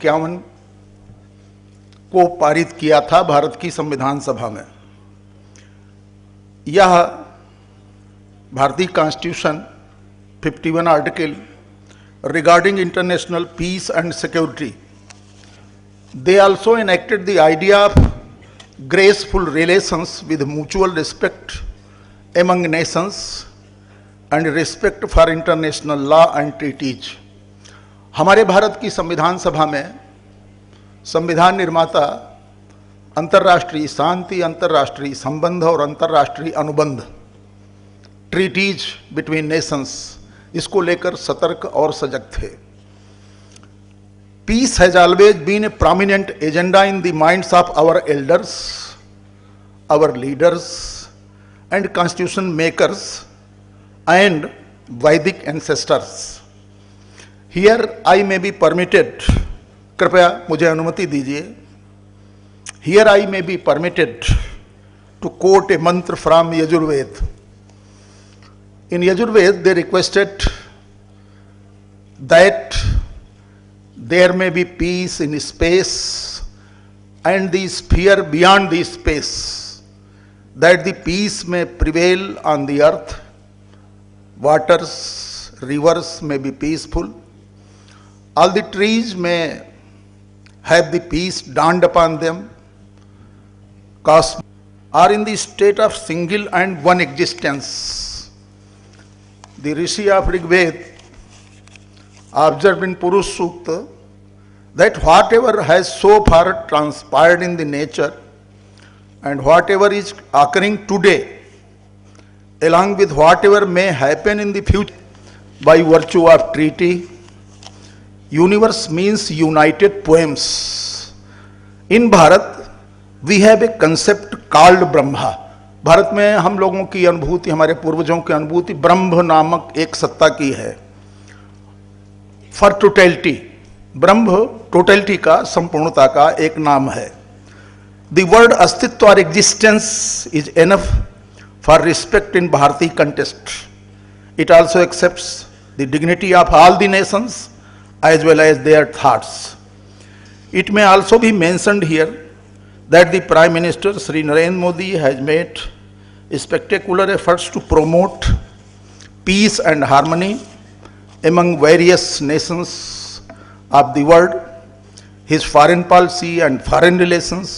1951 को पारित किया था भारत की संविधान सभा में। यह भारतीय constitution 51 article regarding international peace and security. They also enacted the idea of graceful relations with mutual respect among nations and respect for international law and treaties. हमारे भारत की संविधान सभा में संविधान निर्माता अंतर्राष्ट्रीय शांति, अंतर्राष्ट्रीय संबंध और अंतर्राष्ट्रीय अनुबंध, ट्रीटीज बिटवीन नेशंस, इसको लेकर सतर्क और सजग थे। Peace has always been a prominent agenda in the minds of our elders, our leaders and constitution makers and Vedic ancestors. Here I may be permitted, कृपया मुझे अनुमति दीजिए, here I may be permitted to quote a mantra from Yajurveda. In Yajurveda, they requested that there may be peace in space and the sphere beyond the space, that the peace may prevail on the earth, waters, rivers may be peaceful, all the trees may have the peace dawned upon them, cosmos are in the state of single and one existence. The Rishi of Rigveda observed in Purush Sukta that whatever has so far transpired in the nature and whatever is occurring today, along with whatever may happen in the future by virtue of treaty, universe means united poems. In Bharat, we have a concept called Brahma. Bharat में हम लोगों की अनुभूति, हमारे पूर्वजों की अनुभूति ब्रह्म नामक एक सत्ता की है। फॉर टोटलिटी, ब्रह्म टोटलिटी का, संपूर्णता का एक नाम है। द वर्ड अस्तित्व और existence is enough for respect in Bharatiya context. It also accepts the dignity of all the nations as well as their thoughts. It may also be mentioned here that the Prime Minister Sri Narendra Modi has made spectacular efforts to promote peace and harmony among various nations of the world. His foreign policy and foreign relations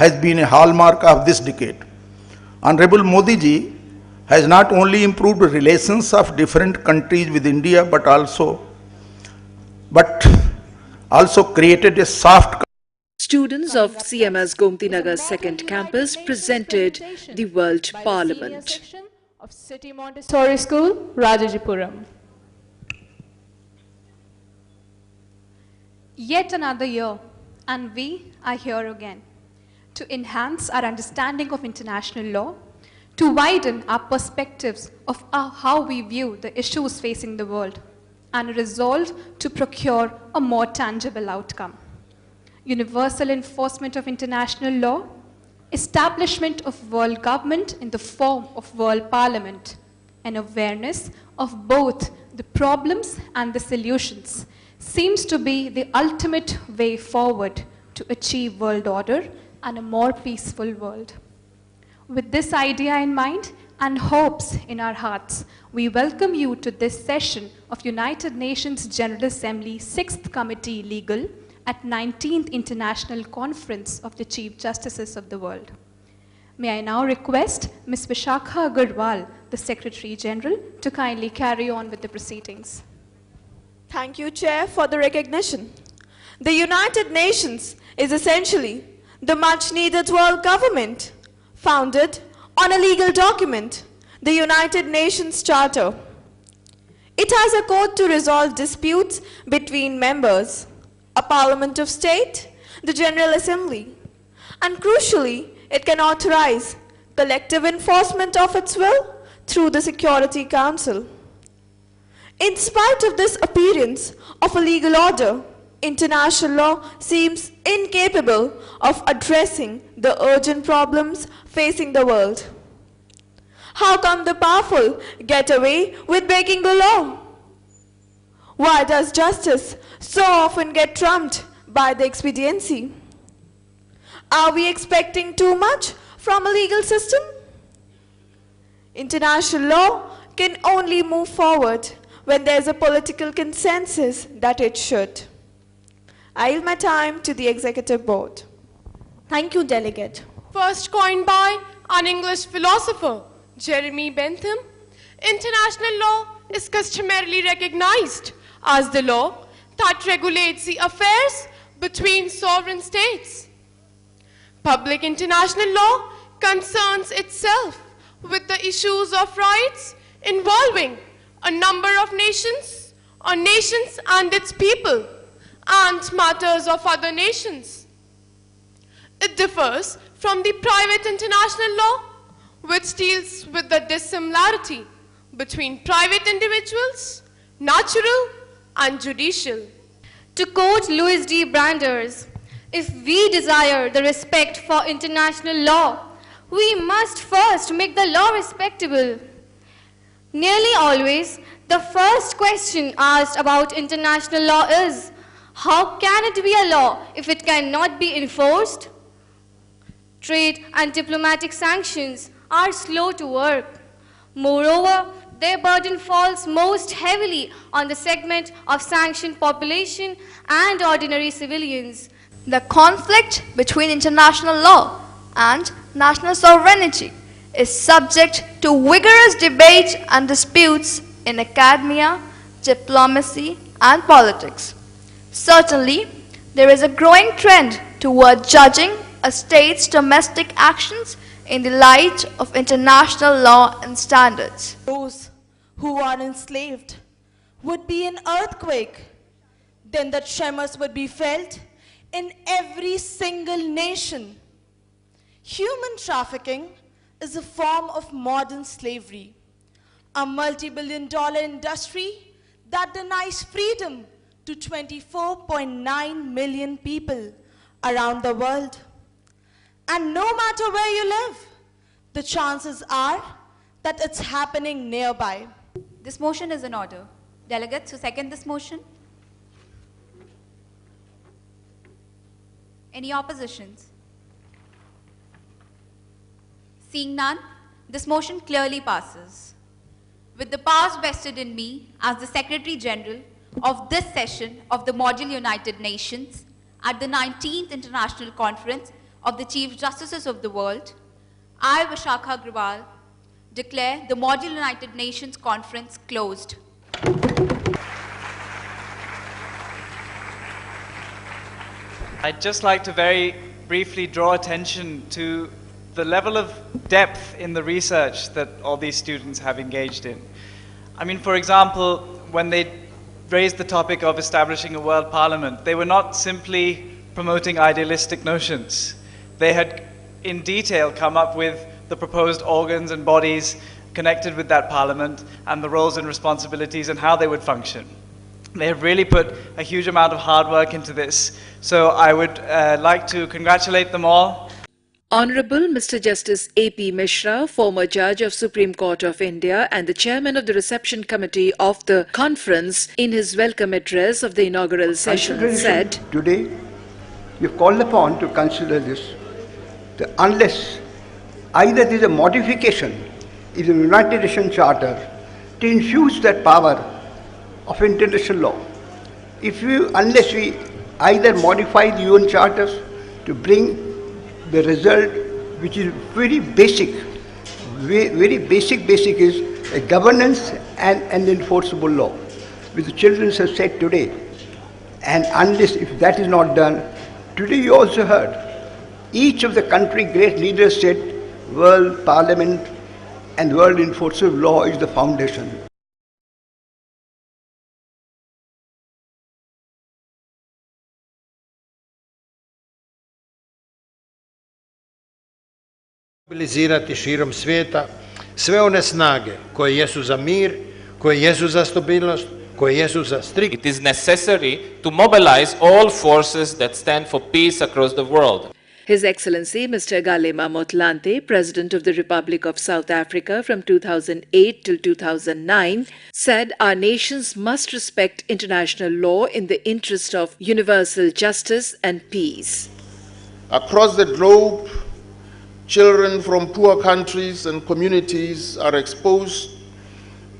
has been a hallmark of this decade. Honorable Modi ji has not only improved relations of different countries with India, but also created a soft. Students of CMS Gomti Nagar Second Campus presented the World Parliament. Of City Montessori School, Rajajipuram. Yet another year, and we are here again to enhance our understanding of international law, to widen our perspectives of how we view the issues facing the world, and resolve to procure a more tangible outcome. Universal enforcement of international law, establishment of world government in the form of world parliament, and awareness of both the problems and the solutions seems to be the ultimate way forward to achieve world order and a more peaceful world. With this idea in mind and hopes in our hearts, we welcome you to this session of United Nations General Assembly 6th Committee Legal at 19th International Conference of the Chief Justices of the World. May I now request Ms. Vishakha Agarwal, the Secretary General, to kindly carry on with the proceedings. Thank you, Chair, for the recognition. The United Nations is essentially the much-needed world government, founded on a legal document, the United Nations Charter. It has a court to resolve disputes between members, a parliament of state, the General Assembly, and crucially, it can authorize collective enforcement of its will through the Security Council. In spite of this appearance of a legal order, international law seems incapable of addressing the urgent problems facing the world. How come the powerful get away with breaking the law? Why does justice so often get trumped by the expediency? Are we expecting too much from a legal system? International law can only move forward when there is a political consensus that it should. I yield my time to the Executive Board. Thank you, Delegate. First coined by an English philosopher, Jeremy Bentham, international law is customarily recognized as the law that regulates the affairs between sovereign states. Public international law concerns itself with the issues of rights involving a number of nations, or nations and its people, and matters of other nations. It differs from the private international law, which deals with the dissimilarity between private individuals, natural and judicial. To quote Louis D. Brandeis, if we desire the respect for international law, we must first make the law respectable. Nearly always, the first question asked about international law is, how can it be a law if it cannot be enforced? Trade and diplomatic sanctions are slow to work. Moreover, their burden falls most heavily on the segment of sanctioned population and ordinary civilians. The conflict between international law and national sovereignty is subject to vigorous debate and disputes in academia, diplomacy, and politics. Certainly, there is a growing trend toward judging a state's domestic actions in the light of international law and standards. Those who are enslaved would be an earthquake, then the tremors would be felt in every single nation. Human trafficking is a form of modern slavery, a multi-billion-dollar industry that denies freedom to 24.9 million people around the world. And no matter where you live, the chances are that it's happening nearby. This motion is in order. Delegates who second this motion? Any oppositions? Seeing none, this motion clearly passes. With the powers vested in me as the Secretary General of this session of the Model United Nations at the 19th International Conference of the Chief Justices of the World, I, Vishakha Agrawal, declare the Model United Nations Conference closed. I'd just like to very briefly draw attention to the level of depth in the research that all these students have engaged in. I mean, for example, when they raised the topic of establishing a world parliament, they were not simply promoting idealistic notions. They had, in detail, come up with the proposed organs and bodies connected with that parliament and the roles and responsibilities and how they would function. They have really put a huge amount of hard work into this. So I would like to congratulate them all. Honorable Mr. Justice A.P. Mishra, former Judge of Supreme Court of India and the Chairman of the Reception Committee of the conference, in his welcome address of the inaugural session, said, "Today, you call upon to consider this, that unless either there is a modification in the United Nations Charter to infuse that power of international law, unless we either modify the UN charters to bring the result which is very basic is a governance and an enforceable law, which the children have said today. And unless if that is not done, today you also heard, each of the country great leaders said world parliament and world enforceable law is the foundation. Mobilizirati širom svijeta sve one snage koje jesu za mir, koje jesu za stabilnost, koje jesu za strikt. It is necessary to mobilize all forces that stand for peace across the world. His Excellency Mr. Galema Motlanthe, President of the Republic of South Africa from 2008 till 2009, said our nations must respect international law in the interest of universal justice and peace. Across the globe, children from poor countries and communities are exposed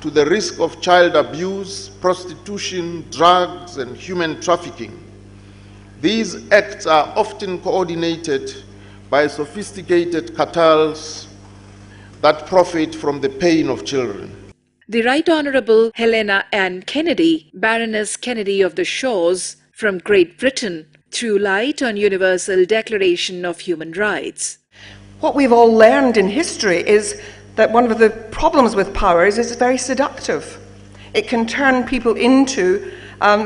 to the risk of child abuse, prostitution, drugs, and human trafficking. These acts are often coordinated by sophisticated cartels that profit from the pain of children. The Right Honourable Helena Ann Kennedy, Baroness Kennedy of the Shores from Great Britain, threw light on Universal Declaration of Human Rights. What we've all learned in history is that one of the problems with power is it's very seductive. It can turn people into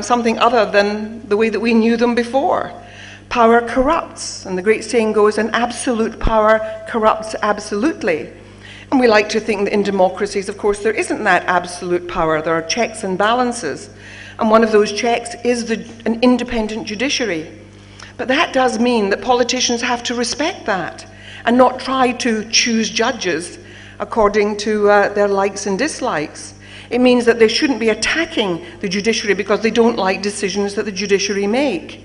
something other than the way that we knew them before. Power corrupts, and the great saying goes, an absolute power corrupts absolutely. And we like to think that in democracies, of course, there isn't that absolute power. There are checks and balances. And one of those checks is an independent judiciary. But that does mean that politicians have to respect that and not try to choose judges according to their likes and dislikes. It means that they shouldn't be attacking the judiciary because they don't like decisions that the judiciary make.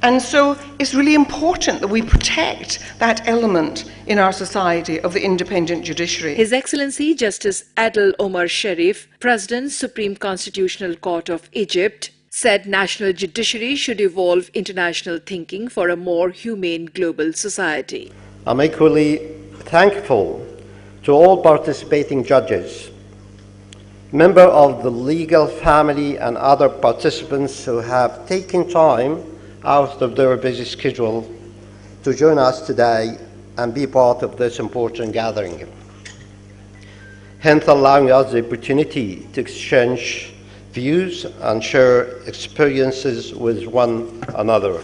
And so it's really important that we protect that element in our society of the independent judiciary. His Excellency Justice Adel Omar Sharif, President, Supreme Constitutional Court of Egypt, said national judiciary should evolve international thinking for a more humane global society. I'm equally thankful to all participating judges, members of the legal family and other participants who have taken time out of their busy schedule to join us today and be part of this important gathering, hence allowing us the opportunity to exchange views and share experiences with one another.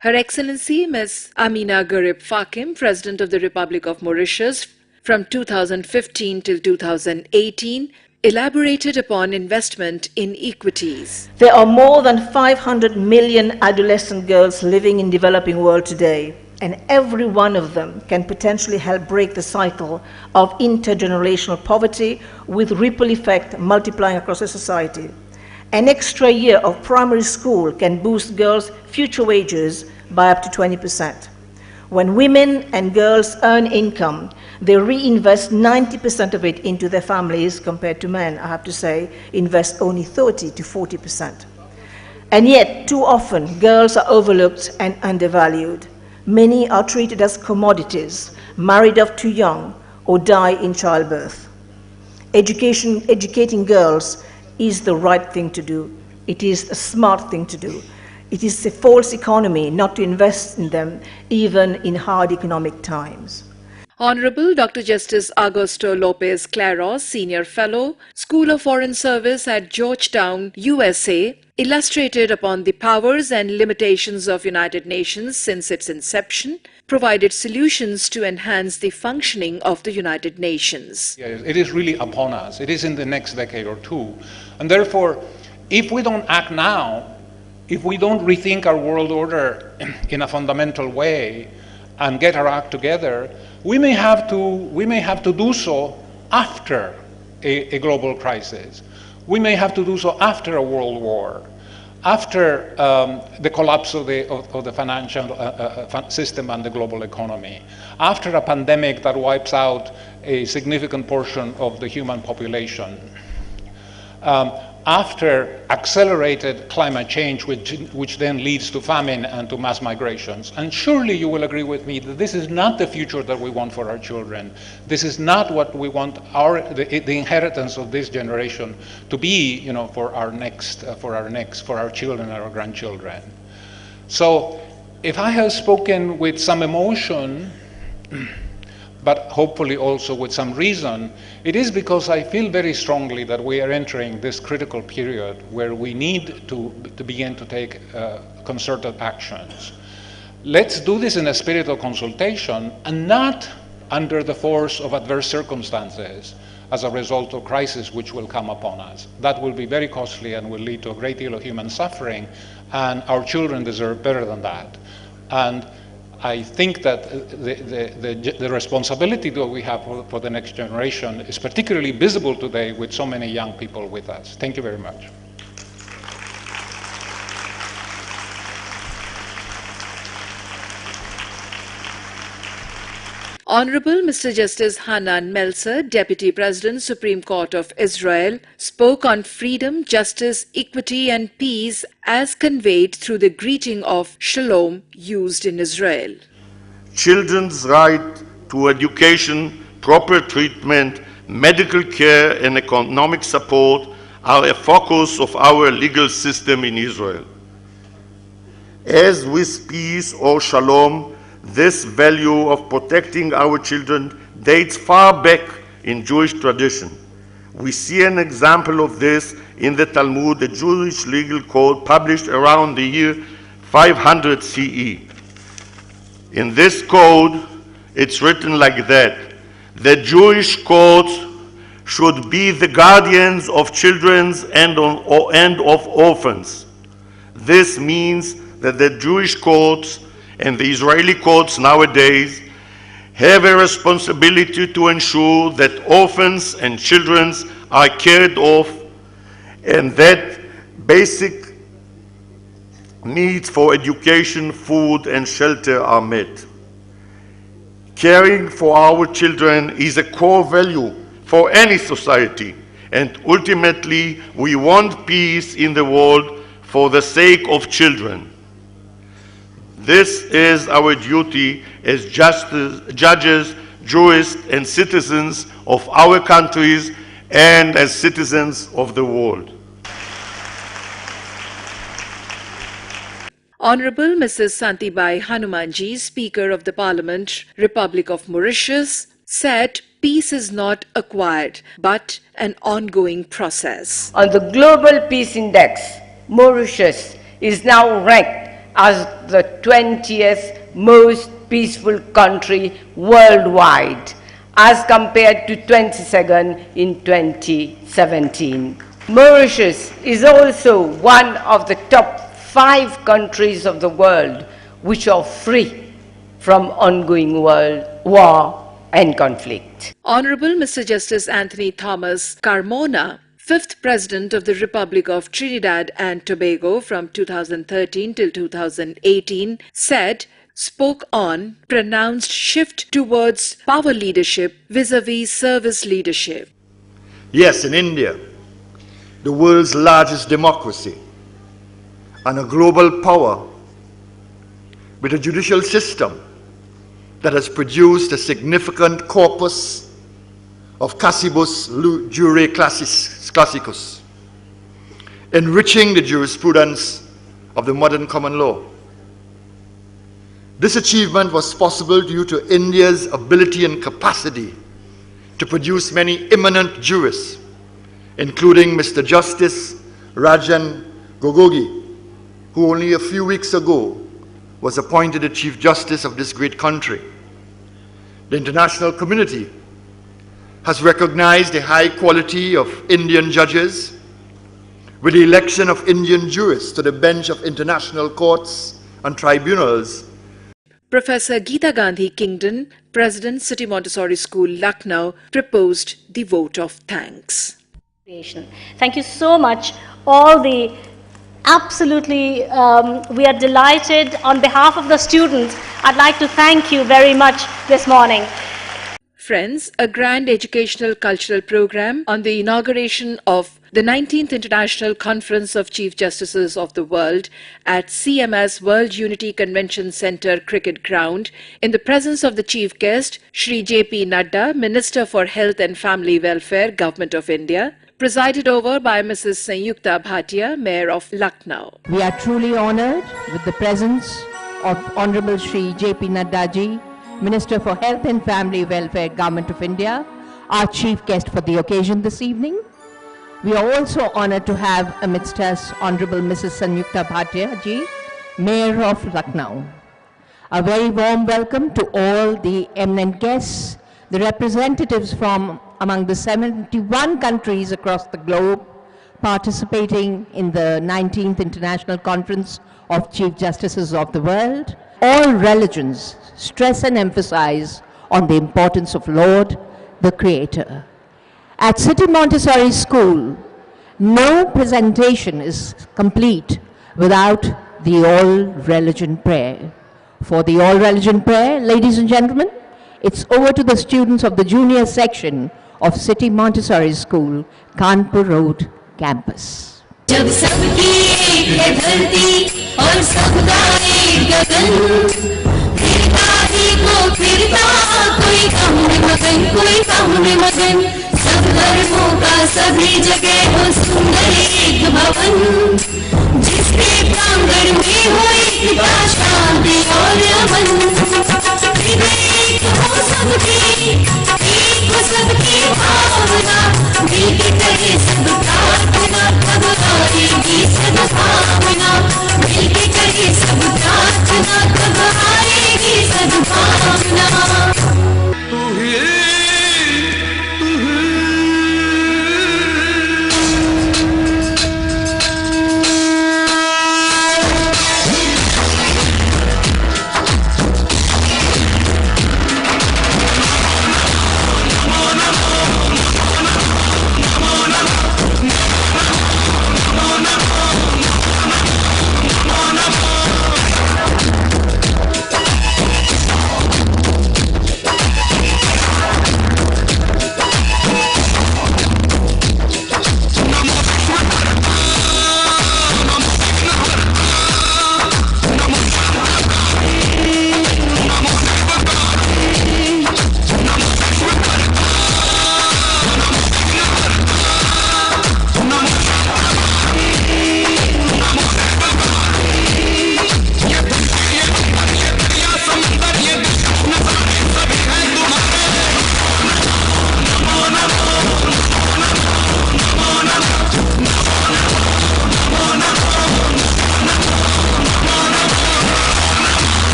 Her Excellency Ms. Amina Garib Fakim, President of the Republic of Mauritius from 2015 till 2018, elaborated upon investment in equities. There are more than 500 million adolescent girls living in the developing world today, and every one of them can potentially help break the cycle of intergenerational poverty with ripple effect multiplying across the society. An extra year of primary school can boost girls' future wages by up to 20%. When women and girls earn income, they reinvest 90% of it into their families compared to men, I have to say, invest only 30 to 40%. And yet, too often, girls are overlooked and undervalued. Many are treated as commodities, married off too young, or die in childbirth. Educating girls is the right thing to do. It is a smart thing to do. It is a false economy not to invest in them, even in hard economic times. Honorable Dr. Justice Augusto Lopez Claros, Senior Fellow, School of Foreign Service at Georgetown, USA, illustrated upon the powers and limitations of United Nations since its inception, provided solutions to enhance the functioning of the United Nations. Yes, it is really upon us. It is in the next decade or two. And therefore, if we don't act now, if we don't rethink our world order in a fundamental way and get our act together, we may have to do so after a global crisis. We may have to do so after a world war, after the collapse of the financial system and the global economy, after a pandemic that wipes out a significant portion of the human population, after accelerated climate change, which then leads to famine and to mass migrations. And surely you will agree with me that this is not the future that we want for our children. This is not what we want the inheritance of this generation to be, for our children and our grandchildren. So if I have spoken with some emotion, but hopefully also with some reason, it is because I feel very strongly that we are entering this critical period where we need to begin to take concerted actions. Let's do this in a spirit of consultation and not under the force of adverse circumstances as a result of crisis which will come upon us. That will be very costly and will lead to a great deal of human suffering, and our children deserve better than that. And I think that the responsibility that we have for the next generation is particularly visible today with so many young people with us. Thank you very much. Honorable Mr. Justice Hanan Melzer, Deputy President, Supreme Court of Israel, spoke on freedom, justice, equity and peace as conveyed through the greeting of Shalom used in Israel. Children's right to education, proper treatment, medical care and economic support are a focus of our legal system in Israel. As with peace or shalom, this value of protecting our children dates far back in Jewish tradition. We see an example of this in the Talmud, the Jewish legal code published around the year 500 CE. In this code, it's written like that: the Jewish courts should be the guardians of children and of orphans. This means that the Jewish courts and the Israeli courts nowadays have a responsibility to ensure that orphans and children are cared of and that basic needs for education, food, and shelter are met. Caring for our children is a core value for any society, and ultimately we want peace in the world for the sake of children. This is our duty as judges, jurists, and citizens of our countries and as citizens of the world. Honorable Mrs. Santibai Hanumanji, Speaker of the Parliament, Republic of Mauritius, said peace is not acquired but an ongoing process. On the Global Peace Index, Mauritius is now ranked as the 20th most peaceful country worldwide, as compared to 22nd in 2017. Mauritius is also one of the top 5 countries of the world which are free from ongoing world war and conflict. Honorable Mr. Justice Anthony Thomas Carmona, 5th President of the Republic of Trinidad and Tobago from 2013 till 2018, spoke on pronounced shift towards power leadership vis-a-vis service leadership. Yes, in India, the world's largest democracy and a global power with a judicial system that has produced a significant corpus of Cassibus Jure Classicus, enriching the jurisprudence of the modern common law. This achievement was possible due to India's ability and capacity to produce many eminent jurists, including Mr. Justice Rajan Gogoi, who only a few weeks ago was appointed the Chief Justice of this great country. The international community has recognized the high quality of Indian judges with the election of Indian jurists to the bench of international courts and tribunals. Professor Geeta Gandhi Kingdon, President, City Montessori School, Lucknow, proposed the vote of thanks. Thank you so much. All the absolutely, we are delighted. On behalf of the students, I'd like to thank you very much this morning. Friends, a grand educational cultural program on the inauguration of the 19th International Conference of Chief Justices of the World at CMS World Unity Convention Center Cricket Ground in the presence of the chief guest, Shri J.P. Nadda, Minister for Health and Family Welfare, Government of India, presided over by Mrs. Sanyukta Bhatia, Mayor of Lucknow. We are truly honored with the presence of Honorable Shri J.P. Nadda ji, Minister for Health and Family Welfare, Government of India, our chief guest for the occasion this evening. We are also honored to have amidst us Honorable Mrs. Sanyukta Bhatia ji, Mayor of Lucknow. A very warm welcome to all the eminent guests, the representatives from among the 71 countries across the globe participating in the 19th International Conference of Chief Justices of the World. all religions stress and emphasize on the importance of Lord, the Creator. At City Montessori School, no presentation is complete without the all-religion prayer. For the all-religion prayer, ladies and gentlemen, it's over to the students of the junior section of City Montessori School, Kanpur Road campus. जब सबकी एक है धरती और सबका एक गगन, फिरता ही को फिरता, कोई काम में मगन, कोई काम में मगन, सब धर्मों का सभी जगह हो सुंदर एक भवन, जिसके प्रांगण में हो एकता, शांति और अमन, एक हो सबकी, एक हो सबकी भावना, मिलके करे सब प्रार्थना, तब आएगी सद्भावना, मिलके करे सब प्रार्थना, तब आएगी सद्भावना।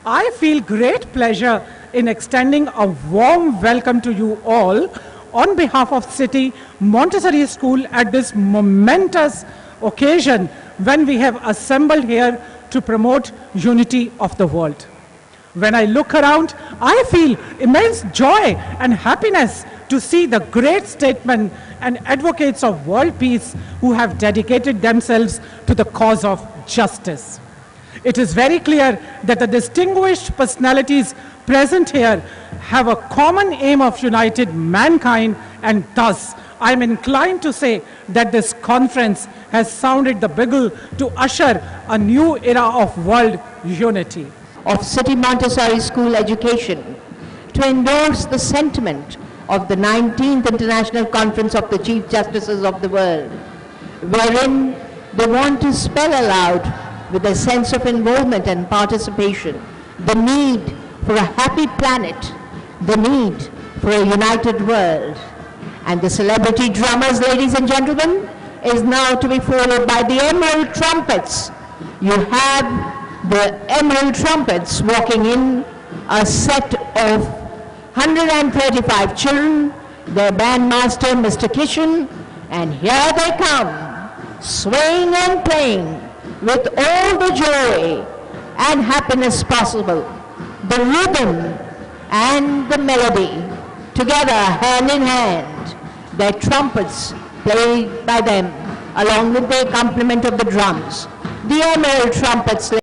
I feel great pleasure in extending a warm welcome to you all on behalf of City Montessori School at this momentous occasion when we have assembled here to promote unity of the world. When I look around, I feel immense joy and happiness to see the great statesmen and advocates of world peace who have dedicated themselves to the cause of justice. It is very clear that the distinguished personalities present here have a common aim of united mankind, and thus I am inclined to say that this conference has sounded the bugle to usher a new era of world unity. Of City Montessori School education to endorse the sentiment of the 19th International Conference of the Chief Justices of the World, wherein they want to spell aloud with a sense of involvement and participation the need for a happy planet, the need for a united world. And the celebrity drummers, ladies and gentlemen, is now to be followed by the emerald trumpets. You have the emerald trumpets walking in, a set of 135 children, their bandmaster Mr. Kishan, and here they come, swaying and playing with all the joy and happiness possible, the rhythm and the melody, together hand in hand, their trumpets played by them along with the accompaniment of the drums. The emerald trumpets